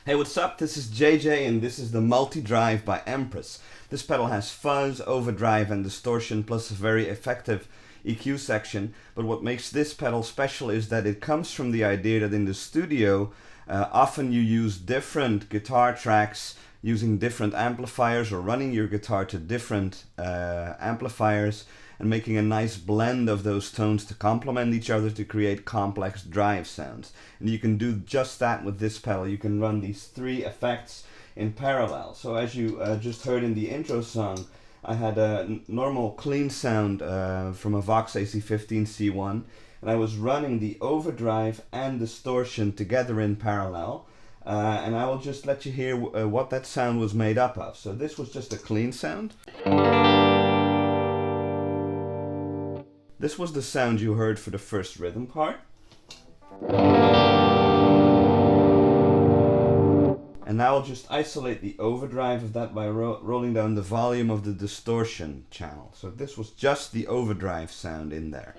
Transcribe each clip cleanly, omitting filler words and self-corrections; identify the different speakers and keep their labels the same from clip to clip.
Speaker 1: Hey, what's up? This is JJ and this is the Multidrive by Empress. This pedal has fuzz, overdrive and distortion plus a very effective EQ section, but what makes this pedal special is that it comes from the idea that in the studio often you use different guitar tracks using different amplifiers or running your guitar to different amplifiers and making a nice blend of those tones to complement each other to create complex drive sounds. And you can do just that with this pedal. You can run these three effects in parallel. So as you just heard in the intro song, I had a normal clean sound from a Vox AC15 C1, and I was running the overdrive and distortion together in parallel. And I will just let you hear what that sound was made up of. So this was just a clean sound. This was the sound you heard for the first rhythm part. And now I'll just isolate the overdrive of that by rolling down the volume of the distortion channel. So this was just the overdrive sound in there.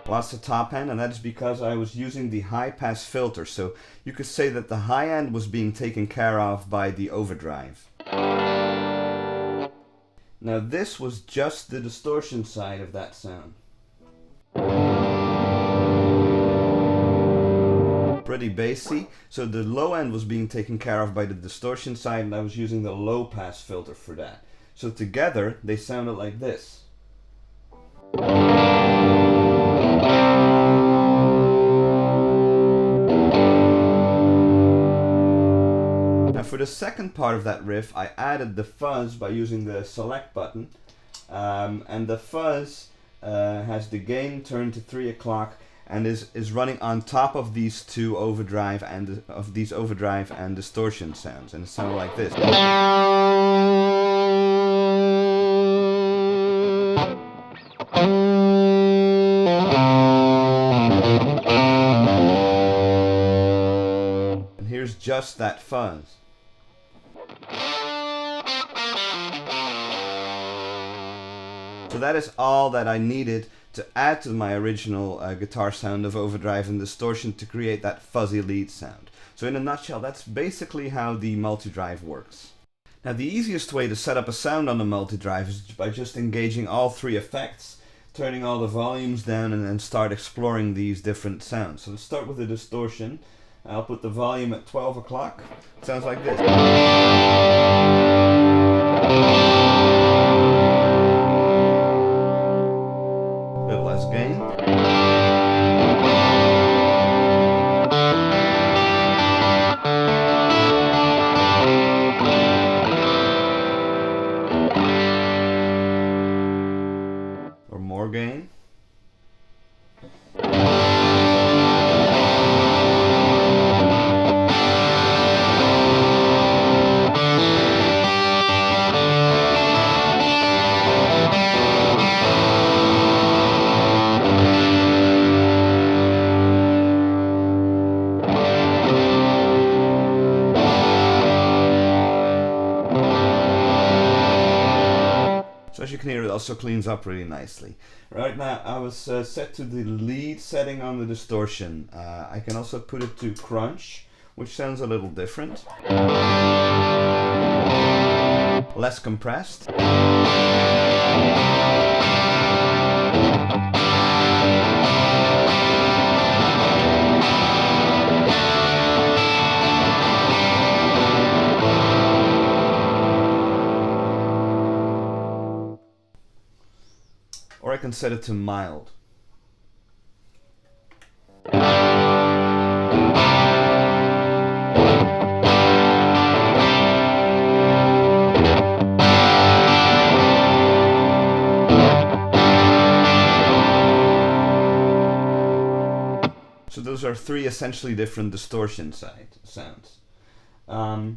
Speaker 1: Well, that's the top end, and that is because I was using the high pass filter. So you could say that the high end was being taken care of by the overdrive. Now this was just the distortion side of that sound. Pretty bassy, so the low end was being taken care of by the distortion side, and I was using the low pass filter for that. So together they sounded like this. Now for the second part of that riff, I added the fuzz by using the select button, and the fuzz has the gain turned to 3 o'clock and is running on top of these two overdrive and distortion sounds, and it sounded like this. And here's just that fuzz. So that is all that I needed to add to my original guitar sound of overdrive and distortion to create that fuzzy lead sound. So in a nutshell, that's basically how the Multidrive works. Now the easiest way to set up a sound on the Multidrive is by just engaging all three effects, turning all the volumes down, and then start exploring these different sounds. So let's start with the distortion. I'll put the volume at 12 o'clock. It sounds like this. Gain. Or more gain. So as you can hear, it also cleans up really nicely. Right now I was set to the lead setting on the distortion. I can also put it to crunch, which sounds a little different. Less compressed. Or I can set it to mild. So those are three essentially different distortion sounds. Right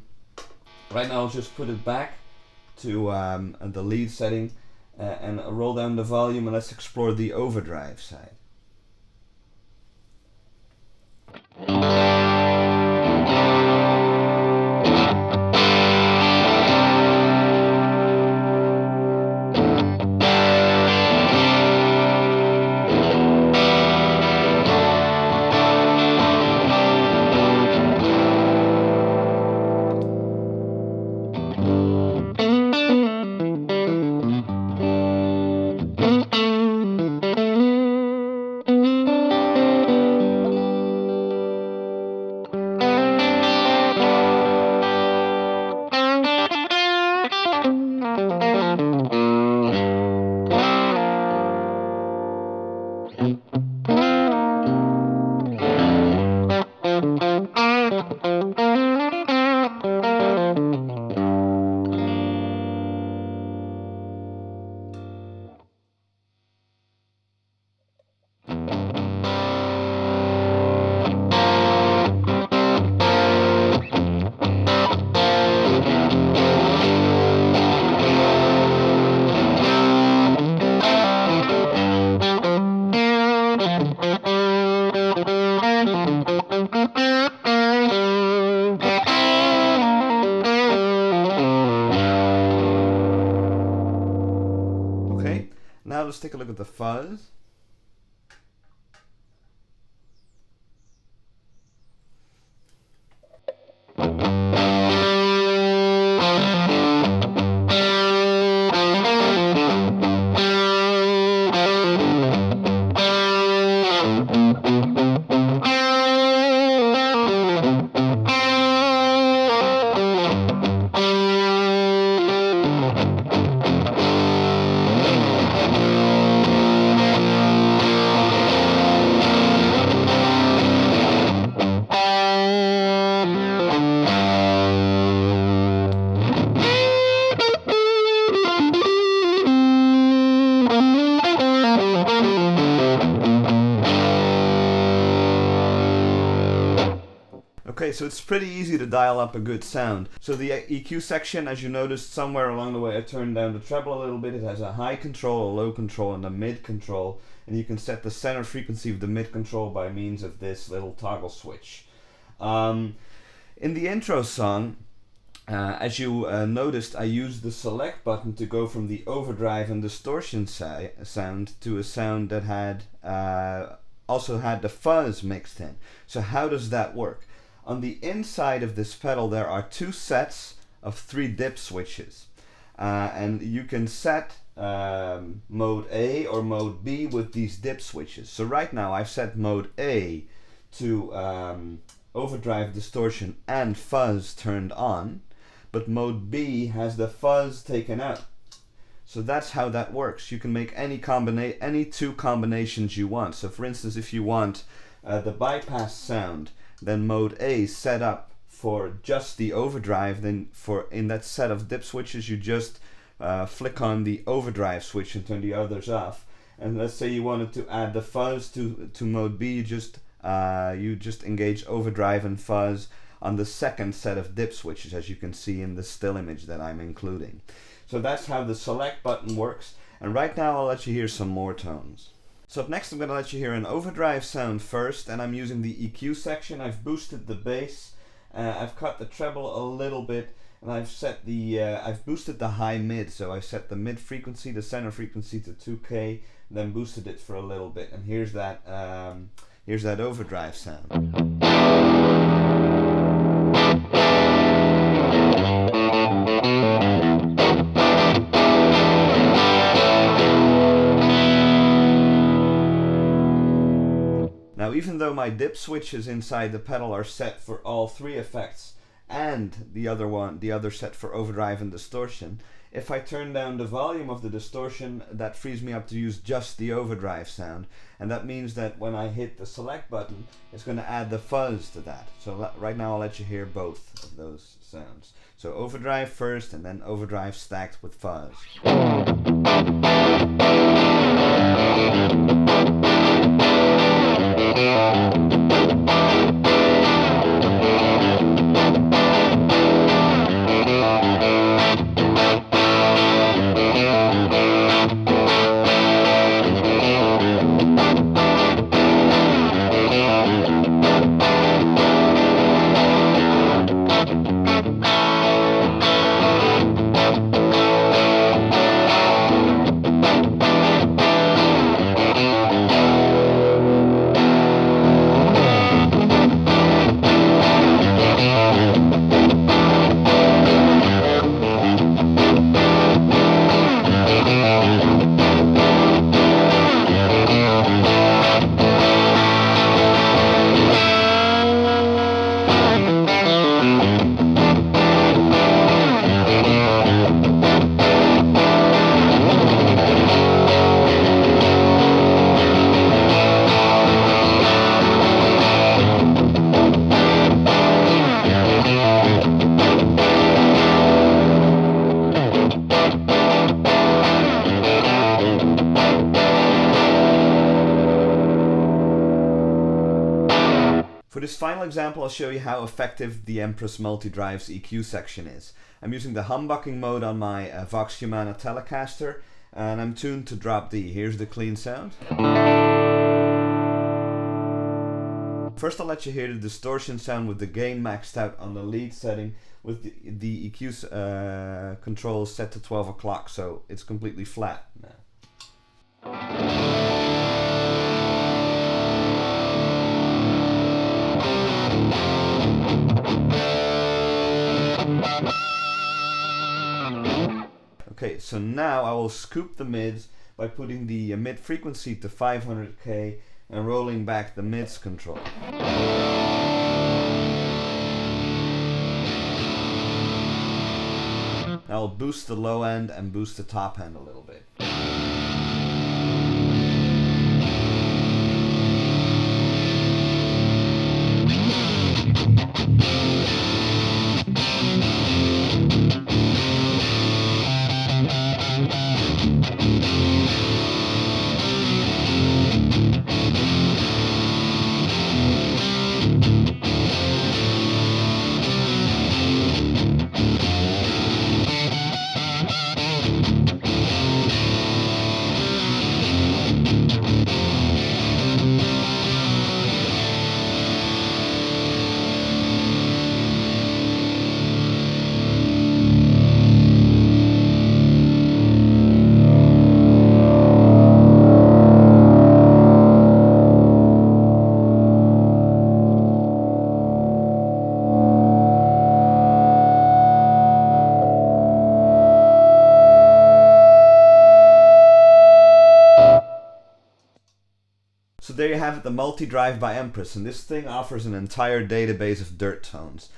Speaker 1: now I'll just put it back to the lead setting. And roll down the volume, and let's explore the overdrive side. Okay, now let's take a look at the fuzz. Okay, so it's pretty easy to dial up a good sound. So the EQ section, as you noticed, somewhere along the way I turned down the treble a little bit. It has a high control, a low control, and a mid control. And you can set the center frequency of the mid control by means of this little toggle switch. In the intro song, as you noticed, I used the select button to go from the overdrive and distortion sound to a sound that had also had the fuzz mixed in. So how does that work? On the inside of this pedal there are two sets of 3 dip switches, and you can set mode A or mode B with these dip switches. So right now I've set mode A to overdrive, distortion and fuzz turned on, but mode B has the fuzz taken out. So that's how that works. You can make any 2 combinations you want. So for instance, if you want the bypass sound, then mode A set up for just the overdrive, then in that set of dip switches you just flick on the overdrive switch and turn the others off. And let's say you wanted to add the fuzz to mode B, you just engage overdrive and fuzz on the second set of dip switches, as you can see in the still image that I'm including. So that's how the select button works, and right now I'll let you hear some more tones. So up next I'm going to let you hear an overdrive sound first, and I'm using the EQ section. I've boosted the bass, I've cut the treble a little bit, and I've set the I've boosted the high mid. So I set the mid frequency, the center frequency to 2K, then boosted it for a little bit, and here's that overdrive sound. Now, even though my dip switches inside the pedal are set for all 3 effects and the other set for overdrive and distortion, if I turn down the volume of the distortion, that frees me up to use just the overdrive sound, and that means that when I hit the select button, it's going to add the fuzz to that. So right now I'll let you hear both of those sounds. So overdrive first, and then overdrive stacked with fuzz. For this final example, I'll show you how effective the Empress Multidrive's EQ section is. I'm using the humbucking mode on my Vox Humana Telecaster, and I'm tuned to drop D. Here's the clean sound. First I'll let you hear the distortion sound with the gain maxed out on the lead setting, with the EQ controls set to 12 o'clock, so it's completely flat now. Okay, so now I will scoop the mids by putting the mid frequency to 500k and rolling back the mids control. I'll boost the low end and boost the top end a little bit. So there you have it, the Multidrive by Empress, and this thing offers an entire database of dirt tones.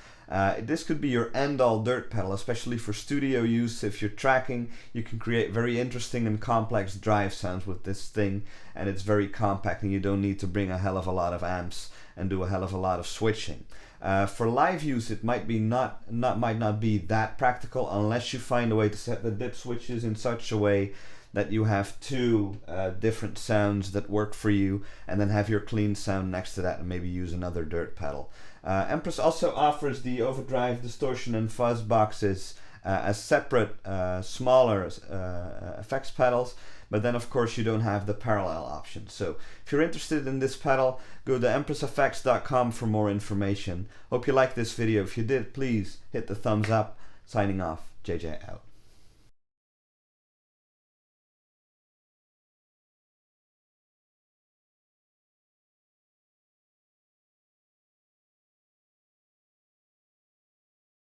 Speaker 1: This could be your end-all dirt pedal, especially for studio use. If you're tracking, you can create very interesting and complex drive sounds with this thing, and it's very compact and you don't need to bring a hell of a lot of amps and do a hell of a lot of switching. For live use, it might not be that practical unless you find a way to set the dip switches in such a way that you have two different sounds that work for you, and then have your clean sound next to that and maybe use another dirt pedal. Empress also offers the overdrive, distortion and fuzz boxes as separate smaller effects pedals, but then of course you don't have the parallel option. So if you're interested in this pedal, go to empressfx.com for more information. Hope you liked this video. If you did, please hit the thumbs up. Signing off, JJ out.